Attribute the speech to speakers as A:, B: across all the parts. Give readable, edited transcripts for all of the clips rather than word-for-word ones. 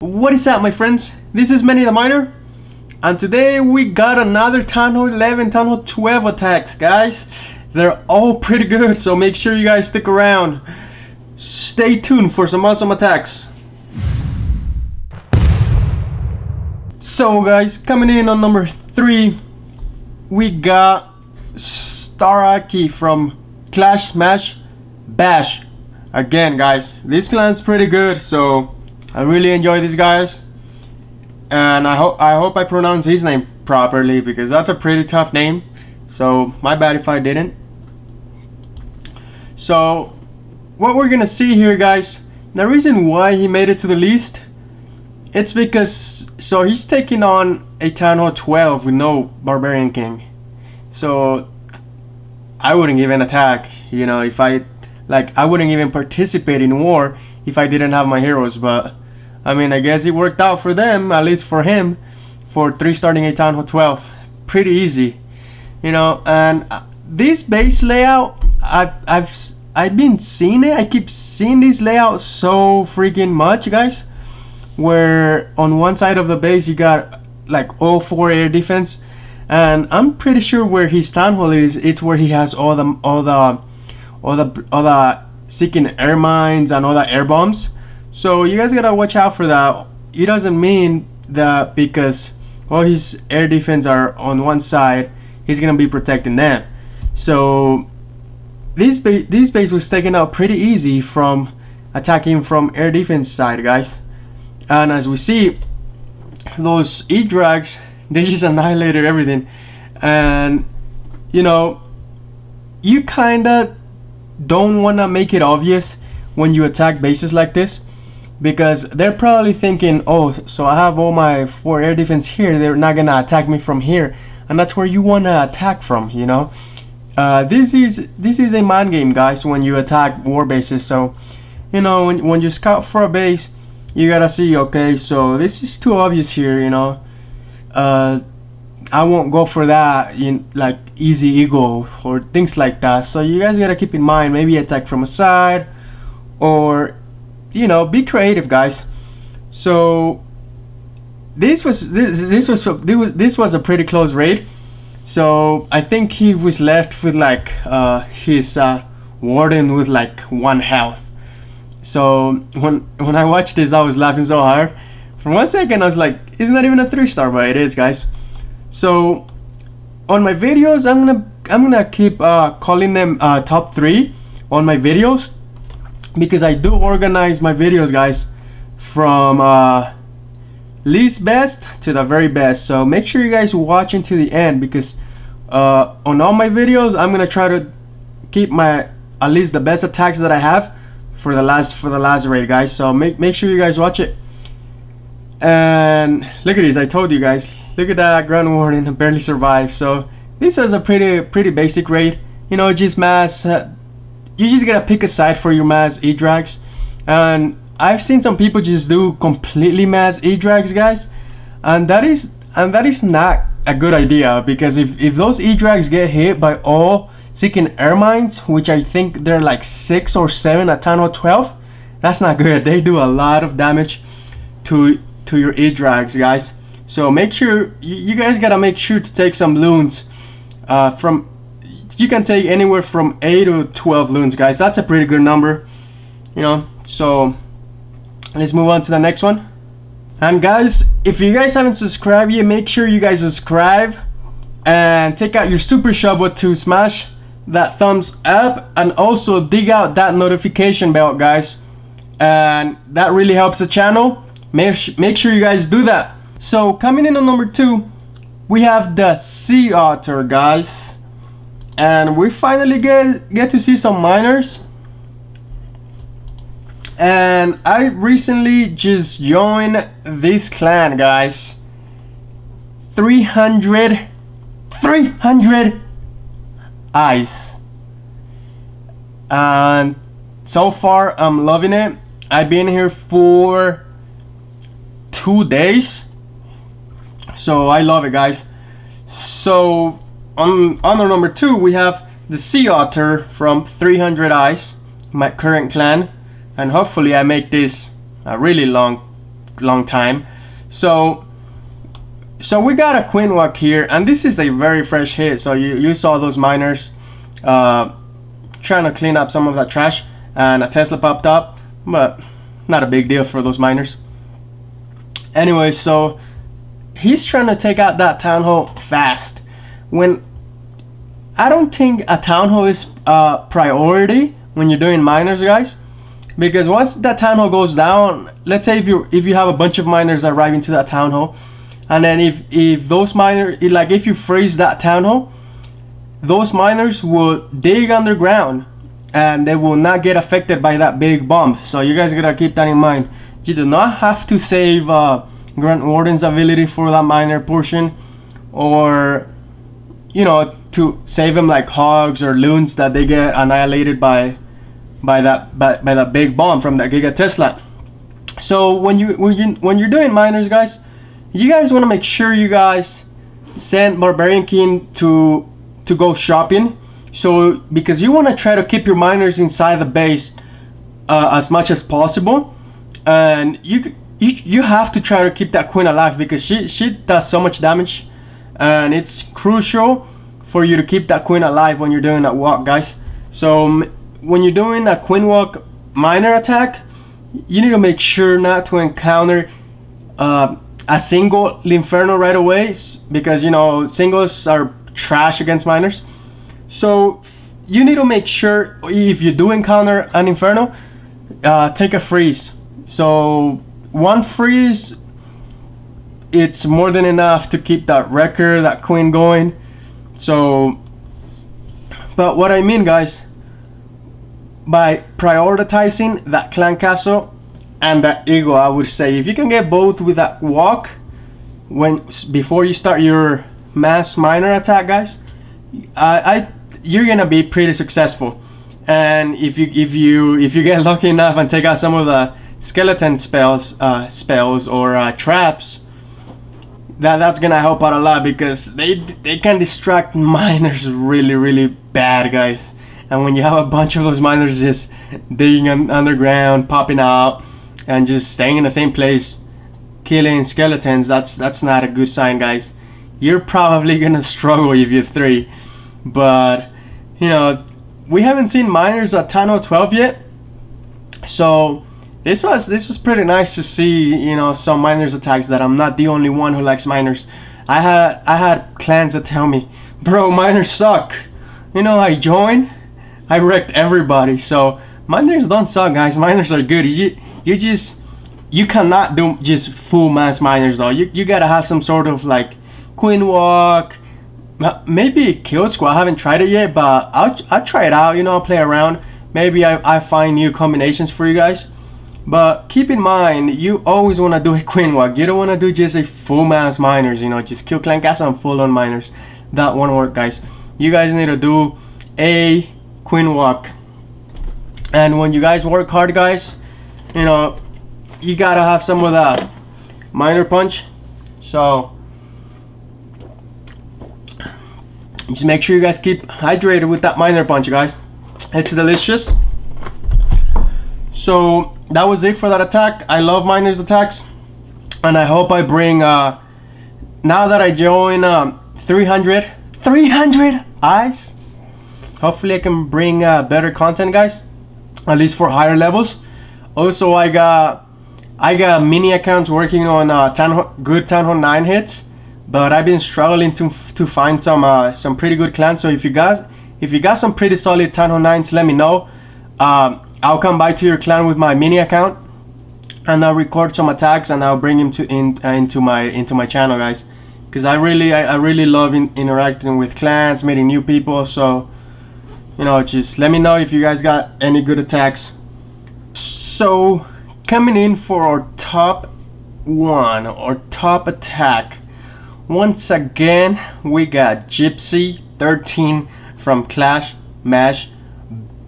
A: What is up, my friends? This is Manny the Miner, and today we got another TH11, TH12 attacks, guys. They're all pretty good, so make sure you guys stick around. Stay tuned for some awesome attacks. So guys, coming in on number 3, we got Staraki from Clash Smash Bash. Again, guys, this clan's pretty good, so I really enjoy these guys, and I hope I pronounce his name properly, because that's a pretty tough name. So my bad if I didn't. So what we're gonna see here, guys, the reason why he made it to the list, it's because he's taking on a TH12 with no Barbarian King. So I wouldn't even attack, you know, if I wouldn't even participate in war if I didn't have my heroes. But I mean, I guess it worked out for them, at least for him, for 3-starting a TH12. Pretty easy, you know. And this base layout, I've been seeing it. I keep seeing this layout so freaking much, guys. Where on one side of the base you got like all 4 air defense, and I'm pretty sure where his town hall is, it's where he has all the seeking air mines and all the air bombs. So you guys gotta watch out for that. It doesn't mean that because all his air defense are on one side, he's gonna be protecting them. So this base was taken out pretty easy from attacking from air defense side, guys. And as we see, those E-Drags, they just annihilated everything. And you know, you kinda don't wanna make it obvious when you attack bases like this, because they're probably thinking, oh, so I have all my 4 air defense here, they're not gonna attack me from here, and that's where you wanna attack from, you know. This is a mind game, guys, when you attack war bases. So you know, when you scout for a base, you gotta see, okay, so this is too obvious here, you know. I won't go for that in like easy ego or things like that. So you guys gotta keep in mind, maybe attack from a side, or you know, be creative, guys. So this was a pretty close raid. So I think he was left with like his warden with like 1 health. So when I watched this, I was laughing so hard. For 1 second I was like, it's not even a 3-star, but it is, guys. So on my videos, I'm gonna keep calling them top 3 on my videos, because I do organize my videos, guys, from least best to the very best. So make sure you guys watch into the end, because on all my videos I'm gonna try to keep my at least the best attacks that I have for the last raid, guys. So make sure you guys watch it. And look at this, I told you guys, look at that Grand Warden, barely survived. So this was a pretty basic raid, you know, just mass. You just gotta pick a side for your mass E-Drags, and I've seen some people just do completely mass E-Drags, guys, and that is not a good idea, because if those E-Drags get hit by all seeking air mines, which I think they're like 6 or 7 at TH12, that's not good. They do a lot of damage to your E-Drags, guys. So make sure you guys gotta make sure to take some loons. You can take anywhere from 8 to 12 loons, guys. That's a pretty good number, you know. So let's move on to the next one. And guys, if you guys haven't subscribed yet, make sure you guys subscribe and take out your super shovel to smash that thumbs up, and also dig out that notification bell, guys, and that really helps the channel. Make sure you guys do that. So coming in on number 2, we have the Sea Otter, guys. And we finally get to see some miners. And I recently just joined this clan, guys. 300 eyes. And so far I'm loving it. I've been here for 2 days, so I love it, guys. So on number 2, we have the Sea Otter from 300 eyes, my current clan, and hopefully I make this a really long long time. So we got a Queen Walk here, and this is a very fresh hit. So you saw those miners trying to clean up some of that trash, and a Tesla popped up, but not a big deal for those miners. Anyway, so he's trying to take out that town hall fast. When I don't think a town hall is a priority when you're doing miners, guys, because once that town hall goes down, let's say if you have a bunch of miners arriving to that town hall, and then if those miners, like if you freeze that town hall, those miners will dig underground and they will not get affected by that big bomb. So you guys gotta keep that in mind. You do not have to save Grunt Warden's ability for that miner portion, or to save them like hogs or loons that they get annihilated by that big bomb from that Giga Tesla. So when you're doing miners, guys, you guys want to make sure you guys send Barbarian King to go shopping. So because you want to try to keep your miners inside the base as much as possible, and you have to try to keep that queen alive, because she does so much damage, and it's crucial for you to keep that queen alive when you're doing that walk, guys. So when you're doing a queen walk miner attack, you need to make sure not to encounter a single Inferno right away, because singles are trash against miners. So you need to make sure, if you do encounter an Inferno, take a freeze. So one freeze, it's more than enough to keep that wrecker, that queen going. So, but what I mean, guys, by prioritizing that clan castle and that eagle, I would say if you can get both with that walk before you start your mass miner attack, guys, you're gonna be pretty successful. And if you get lucky enough and take out some of the skeleton spells or traps, that's gonna help out a lot, because they can distract miners really bad, guys. And when you have a bunch of those miners just digging underground, popping out, and just staying in the same place killing skeletons, that's not a good sign, guys. You're probably gonna struggle if you're 3. But we haven't seen miners at TH12 yet, so this was pretty nice to see some miners attacks, that I'm not the only one who likes miners. I had clans that tell me, bro, miners suck. I joined, I wrecked everybody. So miners don't suck, guys. Miners are good. You cannot do just full mass miners though. You gotta have some sort of like queen walk, maybe kill squad. I haven't tried it yet, but I'll try it out. I'll play around. Maybe I find new combinations for you guys. But keep in mind, you always want to do a queen walk. You don't want to do just a full mass miners. Just kill clan castle and full on miners. That won't work, guys. You guys need to do a queen walk. And when you guys work hard, guys, you gotta have some of that miner punch. So just make sure you guys keep hydrated with that miner punch, guys. It's delicious. So that was it for that attack. I love miners attacks, and I hope I bring now that I join 300 eyes, hopefully I can bring better content, guys, at least for higher levels. Also, I got mini accounts working on good Town Hall 9 hits, but I've been struggling to find some pretty good clans. So if you got some pretty solid Town Hall 9s, let me know. I'll come by to your clan with my mini account, and I'll record some attacks, and I'll bring him into my channel, guys, because I really love interacting with clans, meeting new people. So just let me know if you guys got any good attacks. So coming in for our top one, or top attack, once again we got Gypsy 13 from Clash Mash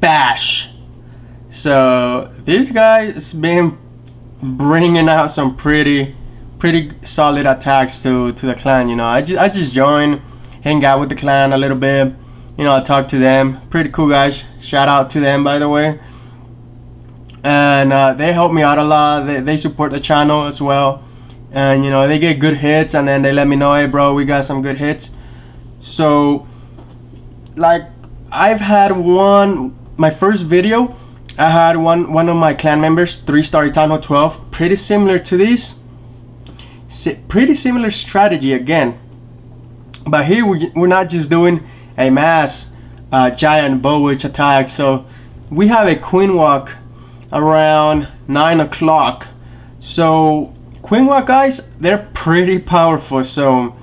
A: Bash. So this guy has been bringing out some pretty solid attacks to the clan. I just joined, hang out with the clan a little bit, talk to them. Pretty cool guys. Shout out to them, by the way. and they help me out a lot. They support the channel as well, and you know, they get good hits, and then they let me know, hey bro, we got some good hits. So like, I've had my first video, I had one of my clan members 3-star TH12, pretty similar to these, pretty similar strategy again, but here we're not just doing a mass giant bow witch attack. So we have a queen walk around 9 o'clock. So queen walk guys, they're pretty powerful, so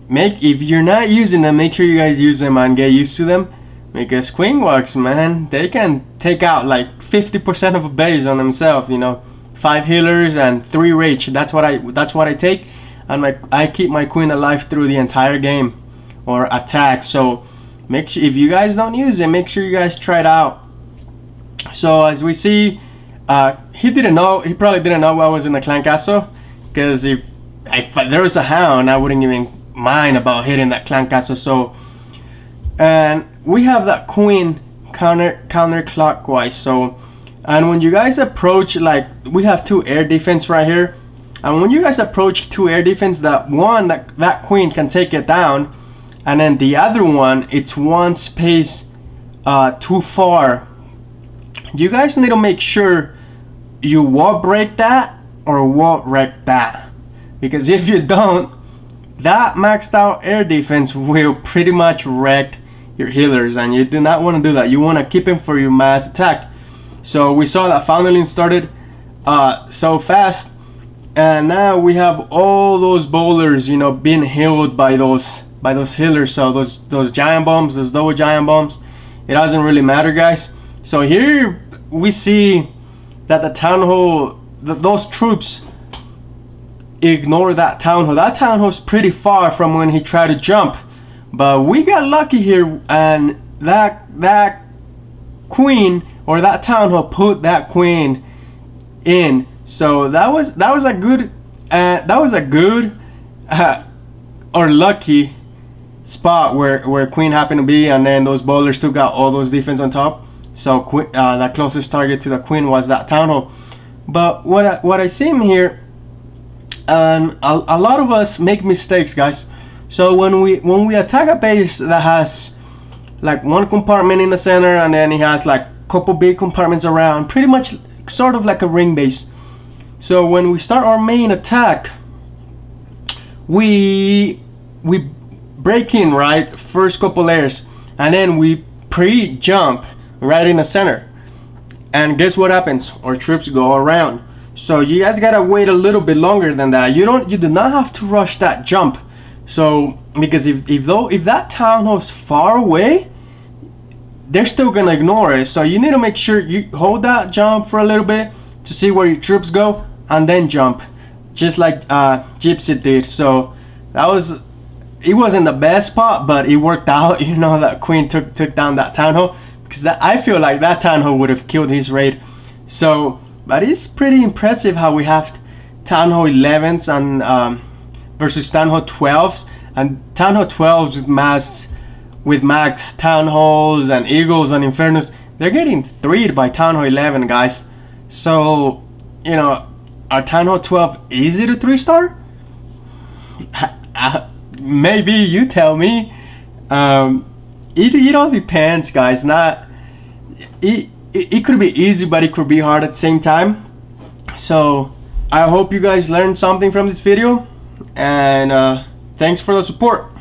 A: if you're not using them, make sure you guys use them and get used to them, because queen walks, man, they can take out like 50% of a base on themselves, you know. 5 healers and 3 rage. That's what I take, and I keep my queen alive through the entire game or attack. So make sure, if you guys don't use it, make sure you guys try it out. So as we see, he probably didn't know I was in the clan castle, because if there was a hound, I wouldn't even mind about hitting that clan castle. So, and we have that queen counterclockwise. So, and when you guys approach, like, we have 2 air defense right here, and when you guys approach 2 air defense, that queen can take it down, and then the other one, it's 1 space too far. You guys need to make sure you wall break that or wall wreck that, because if you don't, that maxed out air defense will pretty much wreck your healers, and you do not want to do that. You want to keep him for your mass attack. So we saw that Foundling started so fast, and now we have all those bowlers, you know, being healed by those healers. So those giant bombs, those double giant bombs, it doesn't really matter, guys. So here we see that the town hall, those troops ignore that town hall. That town hall is pretty far from when he tried to jump, but we got lucky here, and that queen, or that town hall, put that queen in. So that was a good or lucky spot where queen happened to be, and then those bowlers still got all those defense on top. So the closest target to the queen was that town hall. But what I see in here, and a lot of us make mistakes, guys. So when we attack a base that has like 1 compartment in the center, and then it has like couple big compartments around, pretty much sort of like a ring base. So when we start our main attack, we break in, right, first couple layers, and then we pre-jump right in the center, and guess what happens? Our troops go around. So you guys gotta wait a little bit longer than that. You do not have to rush that jump. So because if that town hall is far away, they're still gonna ignore it. So you need to make sure you hold that jump for a little bit to see where your troops go, and then jump, just like Gypsy did. So it wasn't the best spot, but it worked out. You know, that queen took down that town hall, because I feel like that town hall would have killed his raid. So, but it's pretty impressive how we have town hall 11s and versus town hall 12s, and town hall 12s with max town halls and eagles and infernos, they're getting 3'd by town hall 11, guys. So, you know, are town hall 12 easy to 3-star? Maybe, you tell me. It all depends, guys. It could be easy, but it could be hard at the same time. So I hope you guys learned something from this video, and thanks for the support.